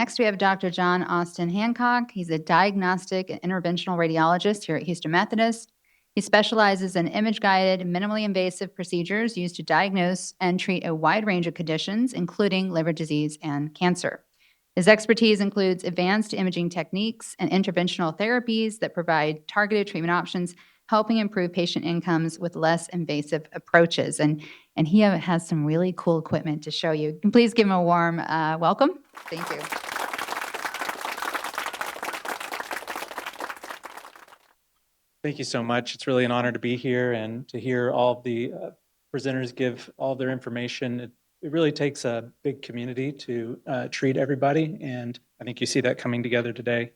Next, we have Dr. John Austin Hancock. He's a diagnostic and interventional radiologist here at Houston Methodist. He specializes in image-guided, minimally invasive procedures used to diagnose and treat a wide range of conditions, including liver disease and cancer. His expertise includes advanced imaging techniques and interventional therapies that provide targeted treatment options, helping improve patient outcomes with less invasive approaches. And he has some really cool equipment to show you. Please give him a warm welcome. Thank you. Thank you so much. It's really an honor to be here and to hear all of the presenters give all their information. It really takes a big community to treat everybody, and I think you see that coming together today.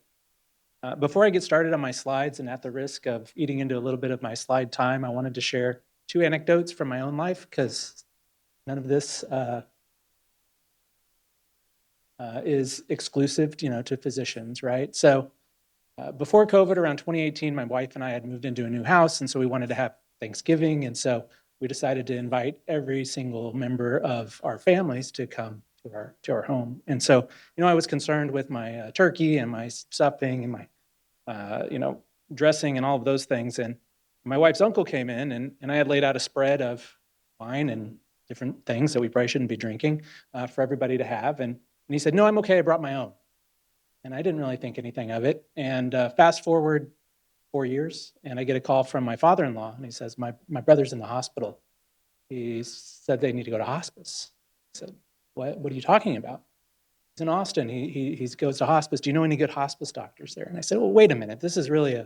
Before I get started on my slides, and at the risk of eating into a little bit of my slide time, I wanted to share 2 anecdotes from my own life, because none of this is exclusive, to physicians, right? So before COVID, around 2018, my wife and I had moved into a new house, and so we wanted to have Thanksgiving, and so we decided to invite every single member of our families to come to our home. And so, I was concerned with my turkey and my stuffing and my, dressing and all of those things. And my wife's uncle came in, and I had laid out a spread of wine and different things that we probably shouldn't be drinking for everybody to have. And he said, "No, I'm okay. I brought my own." And I didn't really think anything of it. And fast forward 4 years, and I get a call from my father-in-law, and he says, my brother's in the hospital. He said they need to go to hospice. I said, what are you talking about? He's in Austin. He goes to hospice. Do you know any good hospice doctors there? And I said, well, wait a minute. This is really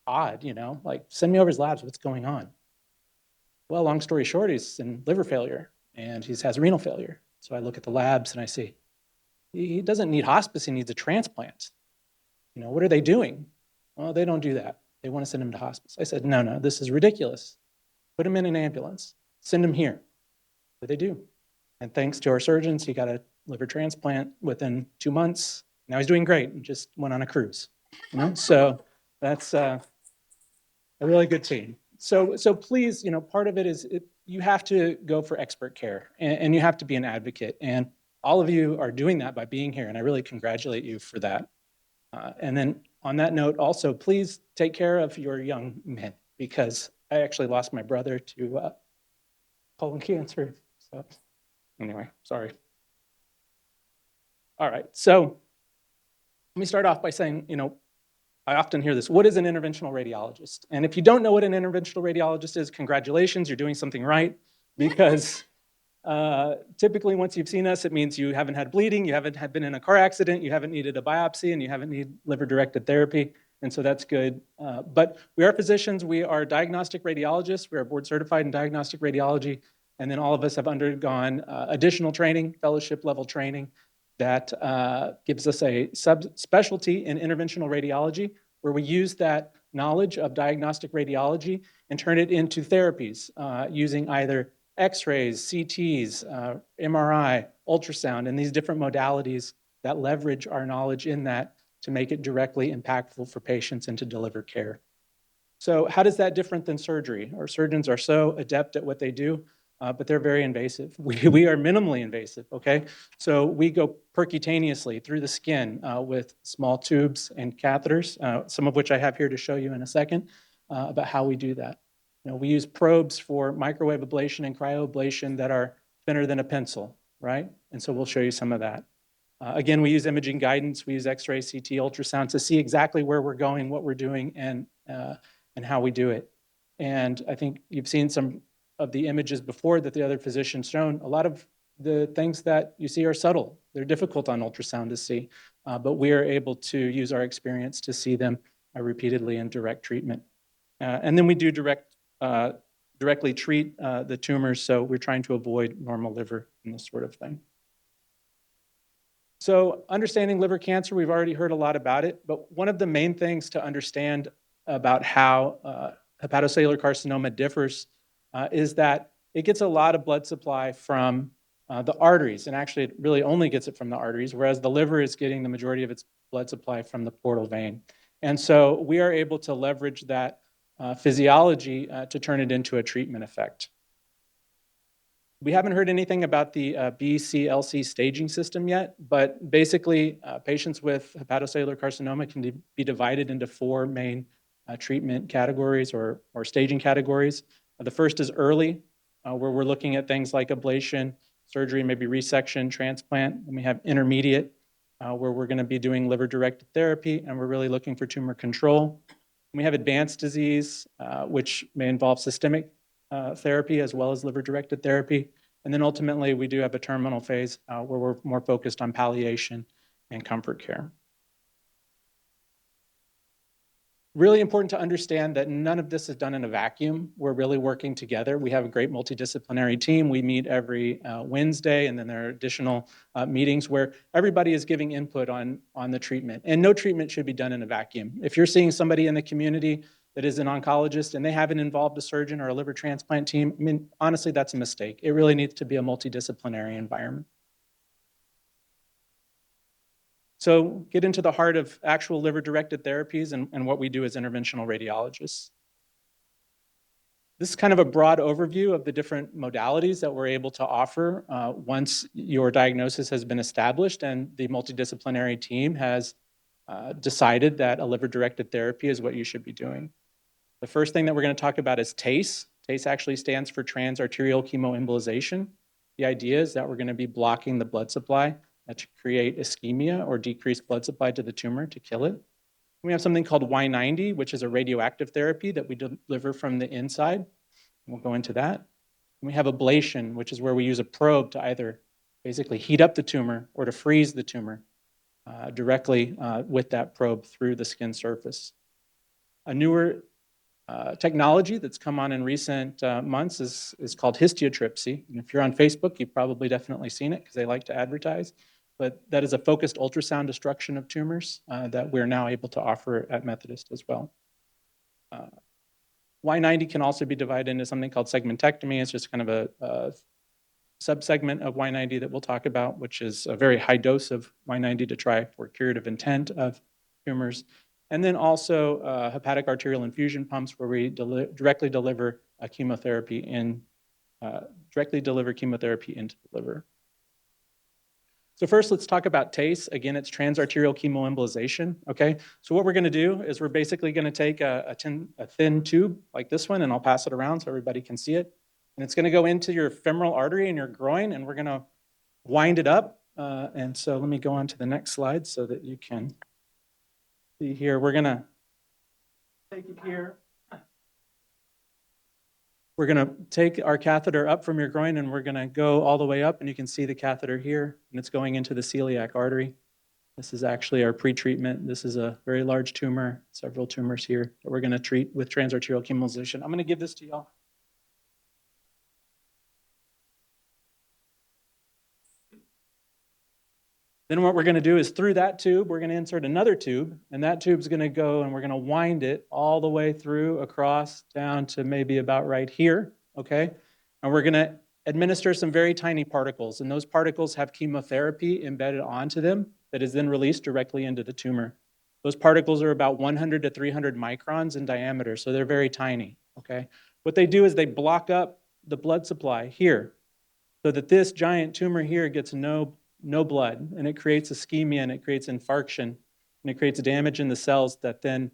odd, send me over his labs. What's going on? Well, long story short, he's in liver failure, and he has renal failure. So I look at the labs, and I see, he doesn't need hospice, he needs a transplant. What are they doing? Well, they don't do that. They want to send him to hospice. I said, no, this is ridiculous. Put him in an ambulance. Send him here. What they do? And thanks to our surgeons, he got a liver transplant within 2 months. Now he's doing great and just went on a cruise. So that's a really good team. So please, part of it is you have to go for expert care, and you have to be an advocate. And all of you are doing that by being here, and I really congratulate you for that. And then on that note, also, please take care of your young men, because I actually lost my brother to colon cancer. So anyway, sorry. All right, so let me start off by saying, I often hear this, what is an interventional radiologist? And if you don't know what an interventional radiologist is, congratulations, you're doing something right, because typically, once you've seen us, it means you haven't had bleeding, you haven't been in a car accident, you haven't needed a biopsy, and you haven't needed liver-directed therapy, and so that's good. But we are physicians, we are diagnostic radiologists, we are board certified in diagnostic radiology, and then all of us have undergone additional training, fellowship level training, that gives us a subspecialty in interventional radiology, where we use that knowledge of diagnostic radiology and turn it into therapies using either X-rays, CTs, MRI, ultrasound, and these different modalities that leverage our knowledge in that to make it directly impactful for patients and to deliver care. So how does that different than surgery? Our surgeons are so adept at what they do, but they're very invasive. We are minimally invasive, okay? So we go percutaneously through the skin with small tubes and catheters, some of which I have here to show you in a second, about how we do that. We use probes for microwave ablation and cryoablation that are thinner than a pencil, right? And so we'll show you some of that. Again, we use imaging guidance. We use X-ray, CT, ultrasound to see exactly where we're going, what we're doing, and how we do it. And I think you've seen some of the images before that the other physicians shown. A lot of the things that you see are subtle. They're difficult on ultrasound to see, but we are able to use our experience to see them repeatedly in direct treatment. And then we do directly treat the tumors, so we're trying to avoid normal liver and this sort of thing. So understanding liver cancer, we've already heard a lot about it, but one of the main things to understand about how hepatocellular carcinoma differs is that it gets a lot of blood supply from the arteries, and actually it really only gets it from the arteries, whereas the liver is getting the majority of its blood supply from the portal vein. And so we are able to leverage that physiology to turn it into a treatment effect. We haven't heard anything about the BCLC staging system yet, but basically patients with hepatocellular carcinoma can be divided into 4 main treatment categories or staging categories. The first is early, where we're looking at things like ablation, surgery, maybe resection, transplant. And we have intermediate, where we're going to be doing liver-directed therapy, and we're really looking for tumor control. And we have advanced disease, which may involve systemic therapy as well as liver-directed therapy. And then ultimately, we do have a terminal phase where we're more focused on palliation and comfort care. Really important to understand that none of this is done in a vacuum. We're really working together. We have a great multidisciplinary team. We meet every Wednesday, and then there are additional meetings where everybody is giving input on the treatment. And no treatment should be done in a vacuum. If you're seeing somebody in the community that is an oncologist and they haven't involved a surgeon or a liver transplant team, I mean, honestly, that's a mistake. It really needs to be a multidisciplinary environment. So get into the heart of actual liver-directed therapies and what we do as interventional radiologists. This is kind of a broad overview of the different modalities that we're able to offer once your diagnosis has been established and the multidisciplinary team has decided that a liver-directed therapy is what you should be doing. The first thing that we're going to talk about is TACE. TACE actually stands for transarterial chemoembolization. The idea is that we're going to be blocking the blood supply to create ischemia or decrease blood supply to the tumor to kill it. We have something called Y90, which is a radioactive therapy that we deliver from the inside. We'll go into that. And we have ablation, which is where we use a probe to either basically heat up the tumor or to freeze the tumor directly with that probe through the skin surface. A newer technology that's come on in recent months is called histiotripsy. And if you're on Facebook, you've probably definitely seen it because they like to advertise. But that is a focused ultrasound destruction of tumors that we're now able to offer at Methodist as well. Y90 can also be divided into something called segmentectomy. It's just kind of a subsegment of Y90 that we'll talk about, which is a very high dose of Y90 to try for curative intent of tumors. And then also hepatic arterial infusion pumps where we directly deliver chemotherapy into the liver. So first, let's talk about TACE. Again, it's transarterial chemoembolization, okay? So what we're gonna do is we're basically gonna take a thin tube like this one, and I'll pass it around so everybody can see it. And it's gonna go into your femoral artery in your groin, and we're gonna wind it up. And so let me go on to the next slide so that you can see here. We're gonna take it here. We're going to take our catheter up from your groin and we're going to go all the way up, and you can see the catheter here, and it's going into the celiac artery. This is actually our pre-treatment. This is a very large tumor, several tumors here that we're going to treat with transarterial chemoembolization. I'm going to give this to y'all. Then what we're going to do is through that tube, we're going to insert another tube, and that tube's going to go and we're going to wind it all the way through, across, down to maybe about right here, okay? And we're going to administer some very tiny particles, and those particles have chemotherapy embedded onto them that is then released directly into the tumor. Those particles are about 100 to 300 microns in diameter, so they're very tiny, okay? What they do is they block up the blood supply here so that this giant tumor here gets no blood, and it creates ischemia, and it creates infarction, and it creates damage in the cells that then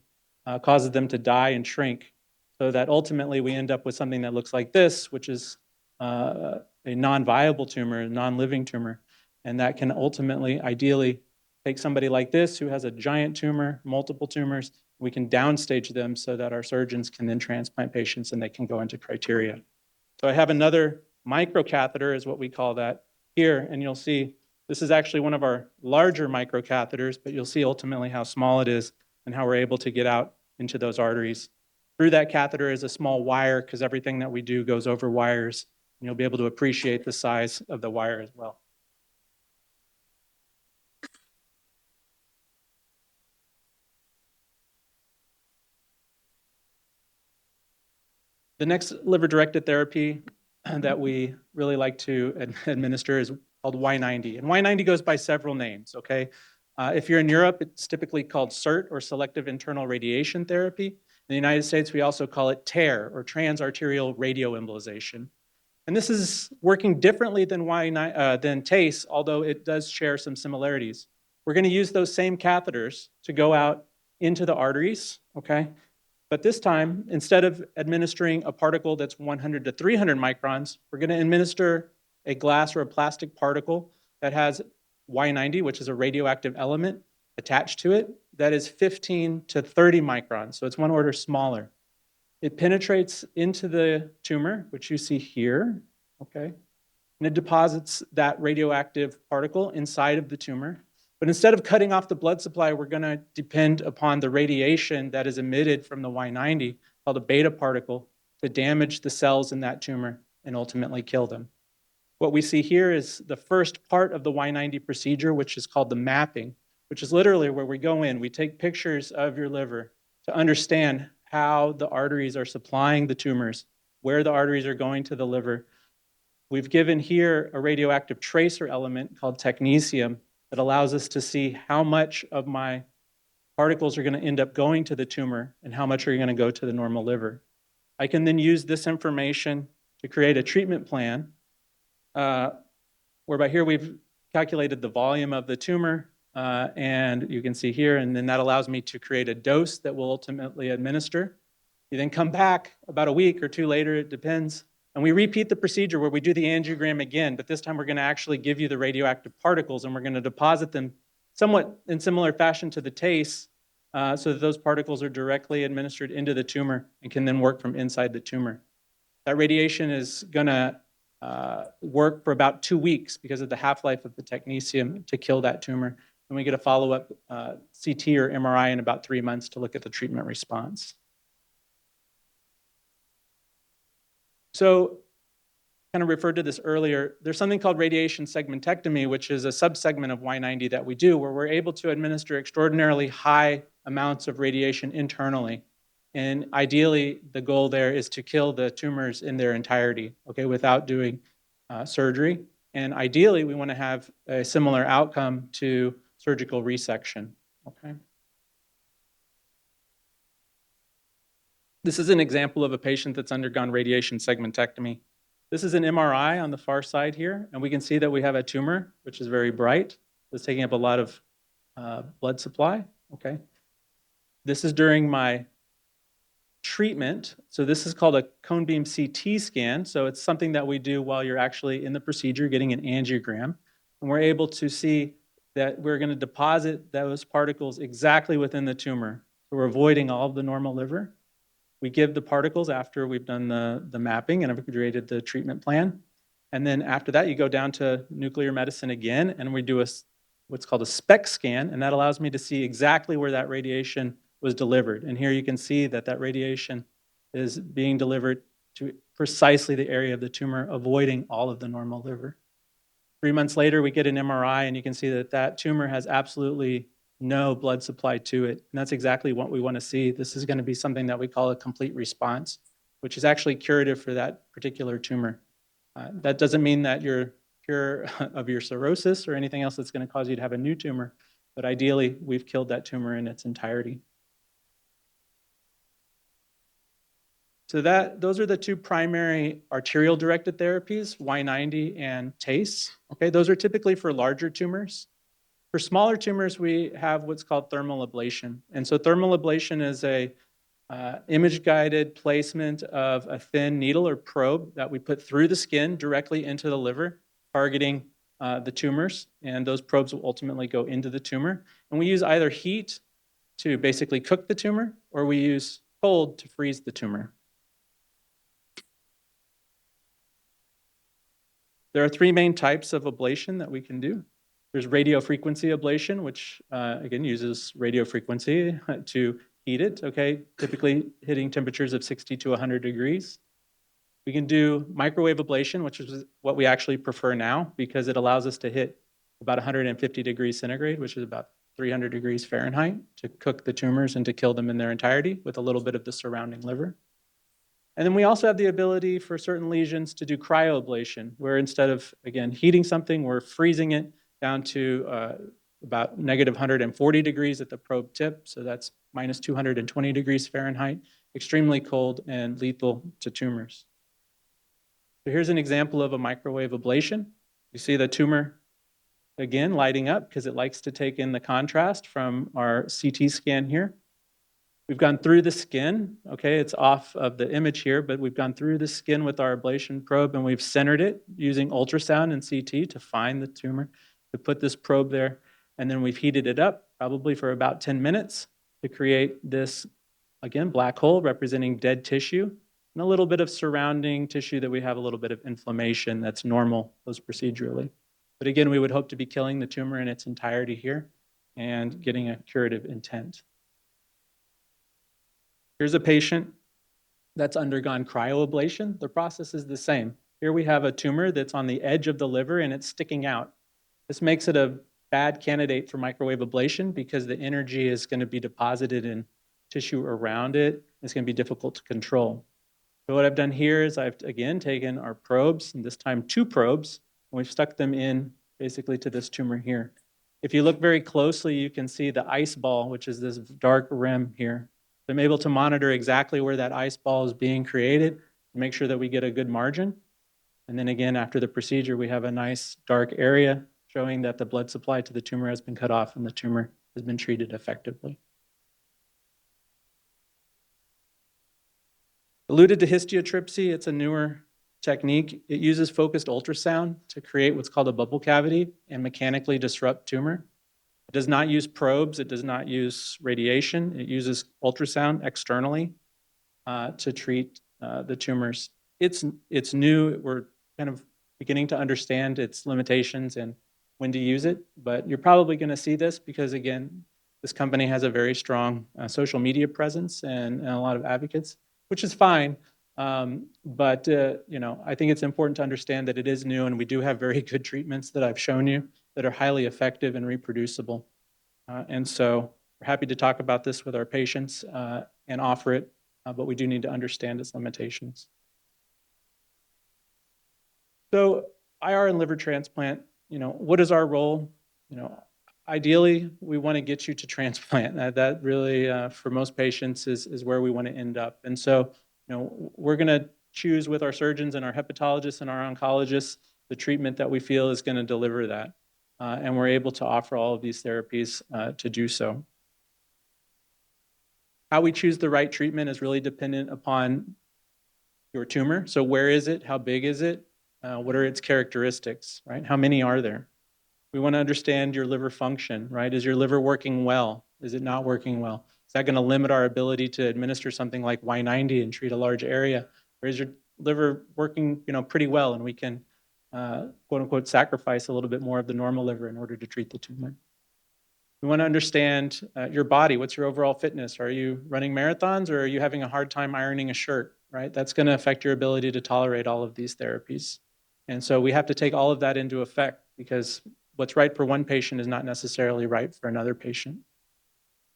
causes them to die and shrink, so that ultimately we end up with something that looks like this, which is a non-viable tumor, a non-living tumor, and that can ultimately, ideally, take somebody like this who has a giant tumor, multiple tumors, we can downstage them so that our surgeons can then transplant patients and they can go into criteria. So I have another microcatheter is what we call that here, and you'll see this is actually one of our larger microcatheters, but you'll see ultimately how small it is and how we're able to get out into those arteries. Through that catheter is a small wire, because everything that we do goes over wires, and you'll be able to appreciate the size of the wire as well. The next liver-directed therapy that we really like to administer is called Y90. And Y90 goes by several names, okay? If you're in Europe, it's typically called SIRT, or selective internal radiation therapy. In the United States, we also call it TARE, or transarterial radioembolization. And this is working differently than than TACE, although it does share some similarities. We're going to use those same catheters to go out into the arteries, okay? But this time, instead of administering a particle that's 100 to 300 microns, we're going to administer a glass or a plastic particle that has Y90, which is a radioactive element, attached to it, that is 15 to 30 microns. So it's one order smaller. It penetrates into the tumor, which you see here, okay? And it deposits that radioactive particle inside of the tumor. But instead of cutting off the blood supply, we're going to depend upon the radiation that is emitted from the Y90, called a beta particle, to damage the cells in that tumor and ultimately kill them. What we see here is the first part of the Y90 procedure, which is called the mapping, which is literally where we go in, we take pictures of your liver to understand how the arteries are supplying the tumors, where the arteries are going to the liver. We've given here a radioactive tracer element called technetium that allows us to see how much of my particles are going to end up going to the tumor and how much are going to go to the normal liver. I can then use this information to create a treatment plan, whereby here we've calculated the volume of the tumor, and you can see here, and then that allows me to create a dose that will ultimately administer. You then come back about a week or two later, it depends, and we repeat the procedure where we do the angiogram again, but this time we're going to actually give you the radioactive particles and we're going to deposit them somewhat in similar fashion to the TACE, so that those particles are directly administered into the tumor and can then work from inside the tumor. That radiation is going to work for about 2 weeks because of the half-life of the technetium to kill that tumor. And we get a follow-up CT or MRI in about 3 months to look at the treatment response. So, kind of referred to this earlier, there's something called radiation segmentectomy, which is a subsegment of Y90 that we do, where we're able to administer extraordinarily high amounts of radiation internally. And ideally, the goal there is to kill the tumors in their entirety, okay, without doing surgery. And ideally, we want to have a similar outcome to surgical resection, okay? This is an example of a patient that's undergone radiation segmentectomy. This is an MRI on the far side here, and we can see that we have a tumor, which is very bright. It's taking up a lot of blood supply, okay? This is during my treatment. So this is called a cone beam CT scan. So it's something that we do while you're actually in the procedure, getting an angiogram. And we're able to see that we're going to deposit those particles exactly within the tumor. So we're avoiding all of the normal liver. We give the particles after we've done the mapping and have created the treatment plan. And then after that, you go down to nuclear medicine again, and we do what's called a SPECT scan, and that allows me to see exactly where that radiation was delivered. And here you can see that that radiation is being delivered to precisely the area of the tumor, avoiding all of the normal liver. 3 months later, we get an MRI, and you can see that that tumor has absolutely no blood supply to it. And that's exactly what we want to see. This is going to be something that we call a complete response, which is actually curative for that particular tumor. That doesn't mean that you're cure of your cirrhosis or anything else that's going to cause you to have a new tumor, but ideally, we've killed that tumor in its entirety. So those are the two primary arterial-directed therapies, Y90 and TACE. Okay, those are typically for larger tumors. For smaller tumors, we have what's called thermal ablation. And so thermal ablation is a image-guided placement of a thin needle or probe that we put through the skin directly into the liver, targeting the tumors. And those probes will ultimately go into the tumor. And we use either heat to basically cook the tumor, or we use cold to freeze the tumor. There are 3 main types of ablation that we can do. There's radiofrequency ablation, which again uses radiofrequency to heat it, okay, typically hitting temperatures of 60 to 100 degrees. We can do microwave ablation, which is what we actually prefer now because it allows us to hit about 150 degrees centigrade, which is about 300 degrees Fahrenheit, to cook the tumors and to kill them in their entirety with a little bit of the surrounding liver. And then we also have the ability for certain lesions to do cryoablation, where instead of, again, heating something, we're freezing it down to about negative 140 degrees at the probe tip. So that's minus 220 degrees Fahrenheit, extremely cold and lethal to tumors. So here's an example of a microwave ablation. You see the tumor again lighting up because it likes to take in the contrast from our CT scan here. We've gone through the skin, okay, it's off of the image here, but we've gone through the skin with our ablation probe and we've centered it using ultrasound and CT to find the tumor, to put this probe there, and then we've heated it up probably for about 10 minutes to create this, again, black hole representing dead tissue and a little bit of surrounding tissue that we have a little bit of inflammation that's normal post-procedurally. But again, we would hope to be killing the tumor in its entirety here and getting a curative intent. Here's a patient that's undergone cryoablation. The process is the same. Here we have a tumor that's on the edge of the liver and it's sticking out. This makes it a bad candidate for microwave ablation because the energy is going to be deposited in tissue around it. It's going to be difficult to control. So what I've done here is I've, again, taken our probes, and this time 2 probes, and we've stuck them in basically to this tumor here. If you look very closely, you can see the ice ball, which is this dark rim here. I'm able to monitor exactly where that ice ball is being created to make sure that we get a good margin. And then again, after the procedure, we have a nice dark area showing that the blood supply to the tumor has been cut off and the tumor has been treated effectively. Alluded to histiotripsy, it's a newer technique. It uses focused ultrasound to create what's called a bubble cavity and mechanically disrupt tumor. It does not use probes. It does not use radiation. It uses ultrasound externally to treat the tumors. It's new. We're kind of beginning to understand its limitations and when to use it, but you're probably going to see this because, again, this company has a very strong social media presence and a lot of advocates, which is fine. But you know, I think it's important to understand that it is new and we do have very good treatments that I've shown you that are highly effective and reproducible. And so we're happy to talk about this with our patients and offer it, but we do need to understand its limitations. So IR and liver transplant, you know, what is our role? You know, ideally, we want to get you to transplant. That really, for most patients, is where we want to end up. And so, you know, we're going to choose with our surgeons and our hepatologists and our oncologists the treatment that we feel is going to deliver that. And we're able to offer all of these therapies to do so. How we choose the right treatment is really dependent upon your tumor. So where is it? How big is it? What are its characteristics, right? How many are there? We want to understand your liver function, right? Is your liver working well? Is it not working well? Is that going to limit our ability to administer something like Y90 and treat a large area? Or is your liver working, you know, pretty well and we can, quote unquote, sacrifice a little bit more of the normal liver in order to treat the tumor? We want to understand your body. What's your overall fitness? Are you running marathons or are you having a hard time ironing a shirt, right? That's going to affect your ability to tolerate all of these therapies. And so we have to take all of that into effect because what's right for one patient is not necessarily right for another patient.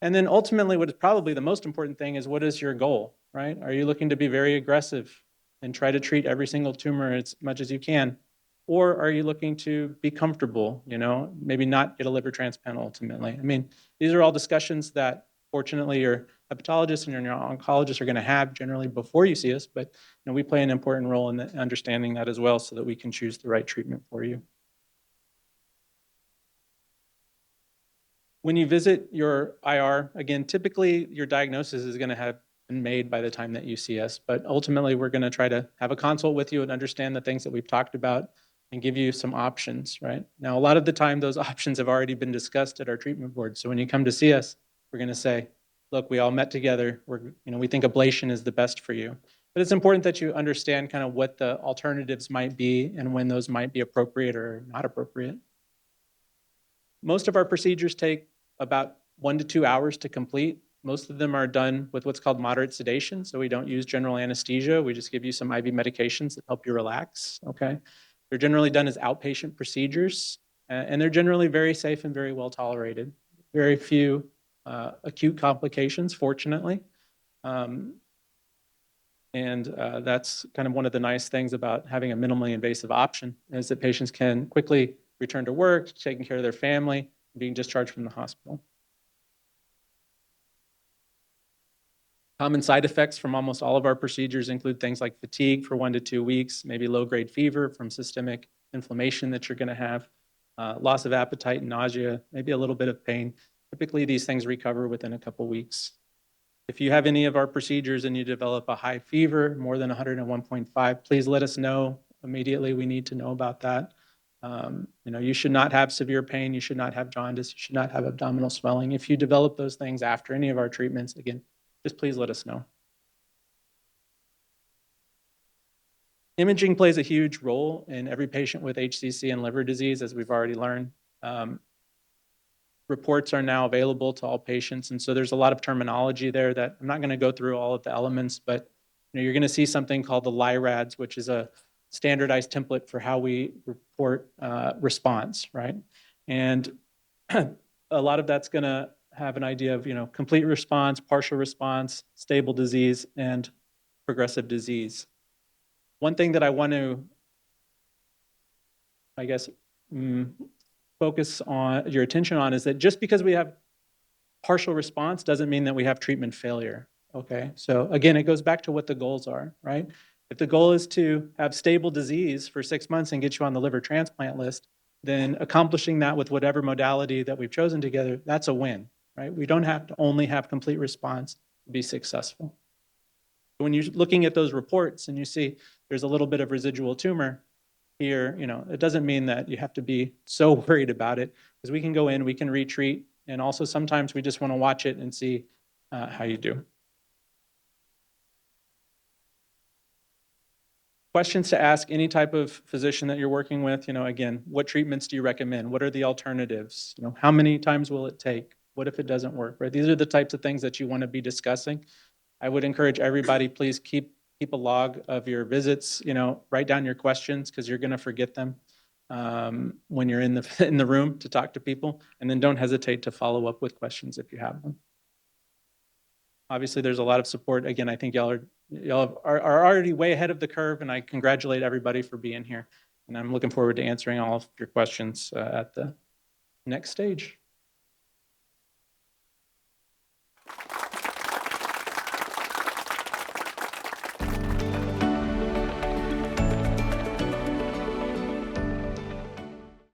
And then ultimately, what is probably the most important thing is what is your goal, right? Are you looking to be very aggressive and try to treat every single tumor as much as you can? Or are you looking to be comfortable, you know, maybe not get a liver transplant ultimately? I mean, these are all discussions that fortunately your hepatologist and your oncologist are going to have generally before you see us, but you know, we play an important role in understanding that as well so that we can choose the right treatment for you. When you visit your IR, again, typically your diagnosis is going to have been made by the time that you see us, but ultimately we're going to try to have a consult with you and understand the things that we've talked about and give you some options, right? Now, a lot of the time those options have already been discussed at our treatment board. So when you come to see us, we're going to say, look, we all met together. We think ablation is the best for you. But it's important that you understand kind of what the alternatives might be and when those might be appropriate or not appropriate. Most of our procedures take about 1 to 2 hours to complete. Most of them are done with what's called moderate sedation. So we don't use general anesthesia. We just give you some IV medications that help you relax, okay? They're generally done as outpatient procedures, and they're generally very safe and very well tolerated. Very few acute complications, fortunately. That's kind of one of the nice things about having a minimally invasive option is that patients can quickly return to work, taking care of their family, being discharged from the hospital. Common side effects from almost all of our procedures include things like fatigue for 1 to 2 weeks, maybe low-grade fever from systemic inflammation that you're going to have, loss of appetite and nausea, maybe a little bit of pain. Typically, these things recover within a couple weeks. If you have any of our procedures and you develop a high fever, more than 101.5, please let us know immediately. We need to know about that. You should not have severe pain. You should not have jaundice. You should not have abdominal swelling. If you develop those things after any of our treatments, again, just please let us know. Imaging plays a huge role in every patient with HCC and liver disease, as we've already learned. Reports are now available to all patients, and so there's a lot of terminology there that I'm not going to go through all of the elements, but you're going to see something called the LIRADS, which is a standardized template for how we report response, right? And a lot of that's going to have an idea of, complete response, partial response, stable disease, and progressive disease. One thing that I want to, I guess, focus on your attention on is that just because we have partial response doesn't mean that we have treatment failure, okay? So again, it goes back to what the goals are, right? If the goal is to have stable disease for 6 months and get you on the liver transplant list, then accomplishing that with whatever modality that we've chosen together, that's a win, right? We don't have to only have complete response to be successful. When you're looking at those reports and you see there's a little bit of residual tumor here, it doesn't mean that you have to be so worried about it, because we can go in, we can retreat, and also sometimes we just want to watch it and see how you do. Questions to ask any type of physician that you're working with, again, what treatments do you recommend? What are the alternatives? How many times will it take? What if it doesn't work, right? These are the types of things that you want to be discussing. I would encourage everybody, please keep a log of your visits, write down your questions, because you're going to forget them when you're in the room to talk to people, and then don't hesitate to follow up with questions if you have them. Obviously, there's a lot of support. Again, I think y'all are already way ahead of the curve, and I congratulate everybody for being here. And I'm looking forward to answering all of your questions at the next stage.